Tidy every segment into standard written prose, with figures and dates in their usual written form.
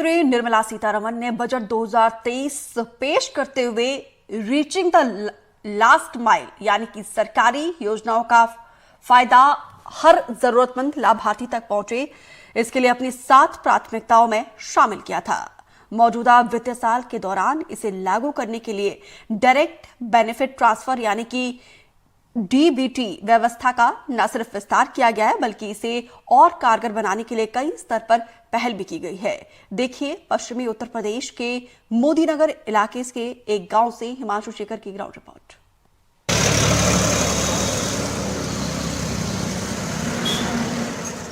मंत्री निर्मला सीतारमण ने बजट 2023 पेश करते हुए रीचिंग द लास्ट माइल यानी कि सरकारी योजनाओं का फायदा हर जरूरतमंद लाभार्थी तक पहुंचे, इसके लिए अपनी 7 प्राथमिकताओं में शामिल किया था। मौजूदा वित्तीय साल के दौरान इसे लागू करने के लिए डायरेक्ट बेनिफिट ट्रांसफर यानी कि डीबीटी व्यवस्था का न सिर्फ विस्तार किया गया है बल्कि इसे और कारगर बनाने के लिए कई स्तर पर पहल भी की गई है। देखिए पश्चिमी उत्तर प्रदेश के मोदीनगर इलाके के एक गांव से हिमांशु शेखर की ग्राउंड रिपोर्ट।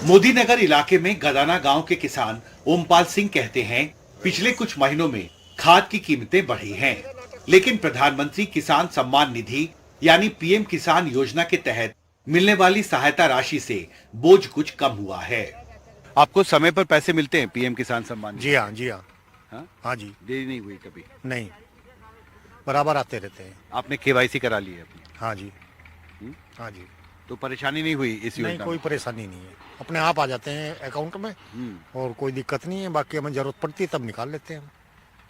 मोदीनगर इलाके में गदाना गांव के किसान ओमपाल सिंह कहते हैं, पिछले कुछ महीनों में खाद की कीमतें बढ़ी हैं, लेकिन प्रधानमंत्री किसान सम्मान निधि यानी पीएम किसान योजना के तहत मिलने वाली सहायता राशि से बोझ कुछ कम हुआ है। आपको समय पर पैसे मिलते हैं पीएम किसान सम्मान निधि? जी हाँ, जी हाँ। हाँ जी। देरी नहीं हुई कभी? नहीं, बराबर आते रहते हैं। आपने केवाईसी करा ली है अपनी? हाँ जी। हाँ जी। तो परेशानी नहीं हुई इस योजना में? नहीं, कोई परेशानी नहीं है, अपने आप आ जाते हैं अकाउंट में और कोई दिक्कत नहीं है। बाकी हमें जरूरत पड़ती है तब निकाल लेते हैं हम।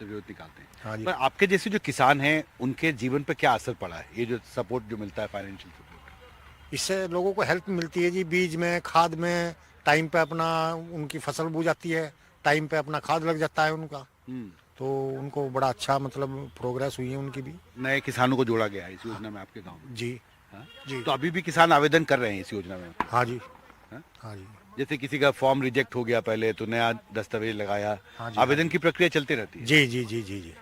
जरूरत निकालते हैं। हाँ जी। पर आपके जैसे जो किसान हैं उनके जीवन पर क्या असर पड़ा है ये जो सपोर्ट जो मिलता है, फाइनेंशियल सपोर्ट? इससे लोगों को हेल्प मिलती है जी, बीज में, खाद में, टाइम पे अपना उनकी फसल बो जाती है, टाइम पे अपना खाद लग जाता है उनका, तो उनको बड़ा अच्छा मतलब प्रोग्रेस हुई है उनकी भी। नए किसानों को जोड़ा गया है इस योजना में आपके गाँव में? जी। हाँ? जी। तो अभी भी किसान आवेदन कर रहे हैं इस योजना में? हाँ जी। हाँ? हाँ जी। जैसे किसी का फॉर्म रिजेक्ट हो गया पहले तो नया दस्तावेज लगाया, हाँ जी, आवेदन की प्रक्रिया चलती रहती है? जी जी जी जी जी।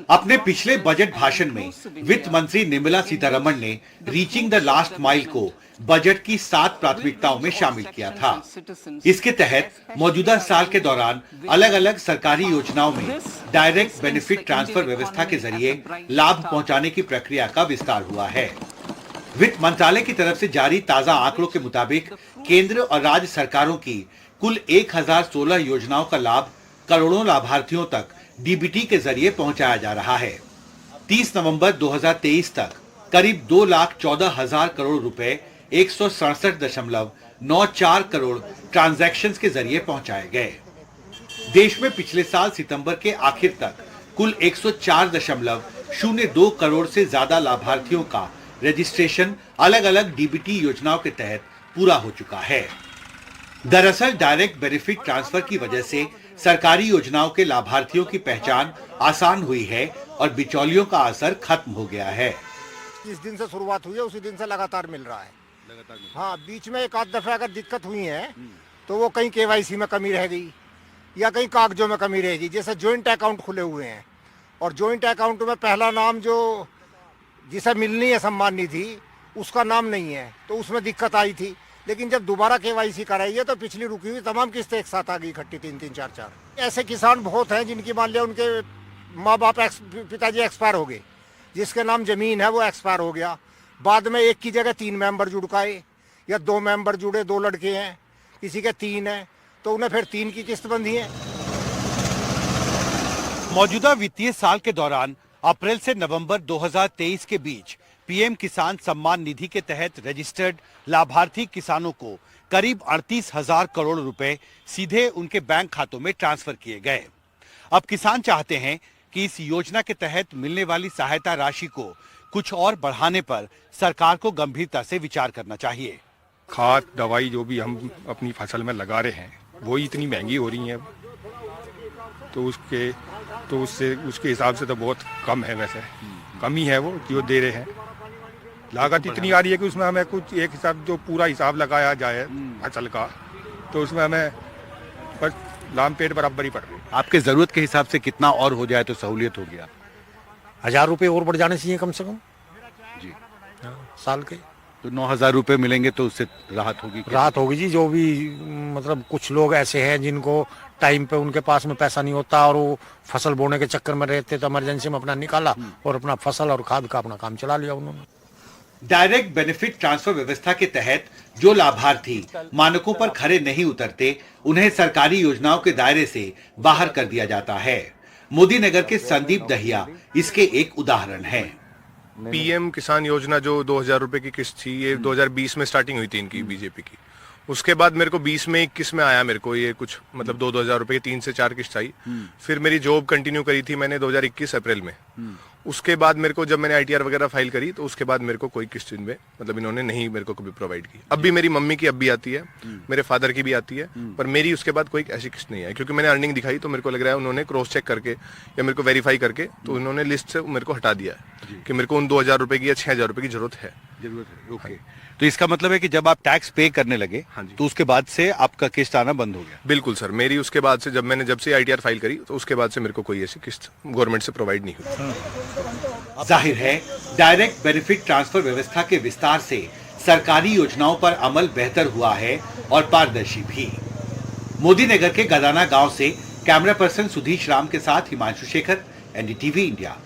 अपने पिछले बजट भाषण में वित्त मंत्री निर्मला सीतारमण ने रीचिंग द लास्ट माइल को बजट की 7 प्राथमिकताओं में शामिल किया था। इसके तहत मौजूदा साल के दौरान अलग अलग सरकारी योजनाओं में डायरेक्ट बेनिफिट ट्रांसफर व्यवस्था के जरिए लाभ पहुंचाने की प्रक्रिया का विस्तार हुआ है। वित्त मंत्रालय की तरफ से जारी ताजा आंकड़ों के मुताबिक केंद्र और राज्य सरकारों की कुल 1016 योजनाओं का लाभ करोड़ों लाभार्थियों तक डीबीटी के जरिए पहुंचाया जा रहा है। 30 नवंबर 2023 तक करीब 2,14,000 करोड़ रुपए 167.94 करोड़ ट्रांजैक्शंस के जरिए पहुंचाए गए। देश में पिछले साल सितंबर के आखिर तक कुल 104.02 करोड़ से ज्यादा लाभार्थियों का रजिस्ट्रेशन अलग अलग डीबीटी योजनाओं के तहत पूरा हो चुका है। दरअसल डायरेक्ट बेनिफिट ट्रांसफर की वजह से सरकारी योजनाओं के लाभार्थियों की पहचान आसान हुई है और बिचौलियों का असर खत्म हो गया है। जिस दिन से शुरुआत हुई है उसी दिन से लगातार मिल रहा है। हाँ, बीच में एक आध दफा अगर दिक्कत हुई है तो वो कहीं केवाईसी में कमी रह गई या कहीं कागजों में कमी रहेगी। जैसे ज्वाइंट अकाउंट खुले हुए हैं और ज्वाइंट अकाउंट में पहला नाम जो जिसे मिलनी है सम्मान निधि उसका नाम नहीं है, तो उसमें दिक्कत आई थी। लेकिन जब दोबारा केवाईसी कराई है तो पिछली रुकी हुई तमाम किस्तें एक साथ आ गई इकट्ठी, 3-3, 4-4। ऐसे किसान बहुत हैं जिनकी मान लिया उनके माँ बाप पिताजी एक्सपायर हो गए, जिसके नाम जमीन है वो एक्सपायर हो गया। बाद में एक की जगह 3 मेंबर जुड़काए या 2 मेंबर जुड़े, 2 लड़के हैं, किसी के 3 हैं, तो उन्हें फिर 3 की किस्त बंधी है। मौजूदा वित्तीय साल के दौरान अप्रैल से नवंबर 2023 के बीच पीएम किसान सम्मान निधि के तहत रजिस्टर्ड लाभार्थी किसानों को करीब 38,000 करोड़ रुपए सीधे उनके बैंक खातों में ट्रांसफर किए गए। अब किसान चाहते हैं कि इस योजना के तहत मिलने वाली सहायता राशि को कुछ और बढ़ाने पर सरकार को गंभीरता से विचार करना चाहिए। खाद दवाई जो भी हम अपनी फसल में लगा रहे हैं वो इतनी महंगी हो रही हैं, तो उसके हिसाब से तो बहुत कम है। वैसे कमी है वो जो दे रहे हैं। लागत इतनी आ रही है कि उसमें हमें कुछ एक हिसाब जो पूरा हिसाब लगाया जाए फसल का, तो उसमें हमें बस लाम पेट बराबर ही पड़ रही है। आपके जरूरत के हिसाब से कितना और हो जाए तो सहूलियत हो गया? 1000 रुपये और बढ़ जाने चाहिए कम से कम जी। साल के। तो 9,000 रुपए मिलेंगे तो उससे राहत होगी? राहत होगी जी। जो भी मतलब कुछ लोग ऐसे हैं जिनको टाइम पे उनके पास में पैसा नहीं होता और वो फसल बोने के चक्कर में रहते, तो इमरजेंसी में अपना निकाला और अपना फसल और खाद का अपना काम चला लिया उन्होंने। डायरेक्ट बेनिफिट ट्रांसफर व्यवस्था के तहत जो लाभार्थी मानकों पर खरे नहीं उतरते उन्हें सरकारी योजनाओं के दायरे से बाहर कर दिया जाता है। मोदीनगर के संदीप दहिया इसके एक उदाहरण हैं। पीएम किसान योजना जो 2,000 रुपए की किस्त थी, ये 2020 में स्टार्टिंग हुई थी इनकी बीजेपी की, उसके बाद मेरे को 20 में 21 में आया मेरे को ये कुछ मतलब 2,000 रुपए की 3 से 4 किस्त आई। फिर मेरी जॉब कंटिन्यू करी थी मैंने 2021 अप्रैल में। उसके बाद मेरे को जब मैंने ITR वगैरह फाइल करी तो उसके बाद मेरे को कोई किस्त इनमें मतलब इन्होंने नहीं मेरे को कभी प्रोवाइड की। अब भी मेरी मम्मी की अब भी आती है, मेरे फादर की भी आती है, पर मेरी उसके बाद कोई ऐसी किस्त नहीं है क्योंकि मैंने अर्निंग दिखाई तो मेरे को लग रहा है उन्होंने क्रॉस चेक करके या मेरे को वेरीफाई करके तो उन्होंने लिस्ट से मेरे को हटा दिया है कि मेरे को उन 2,000 रुपए की या 6,000 रुपए की जरूरत है। ओके, तो इसका मतलब है कि जब आप टैक्स पे करने लगे तो उसके बाद से आपका किस्त आना बंद हो गया? बिल्कुल सर, मेरी उसके बाद से जब से ITR फाइल करी तो उसके बाद से मेरे को कोई ऐसी किस्त गवर्नमेंट से प्रोवाइड नहीं हुई। जाहिर है डायरेक्ट बेनिफिट ट्रांसफर व्यवस्था के विस्तार से सरकारी योजनाओं पर अमल बेहतर हुआ है और पारदर्शी भी। मोदी नगर के गदाना गांव से कैमरा पर्सन सुधीश राम के साथ हिमांशु शेखर, NDTV इंडिया।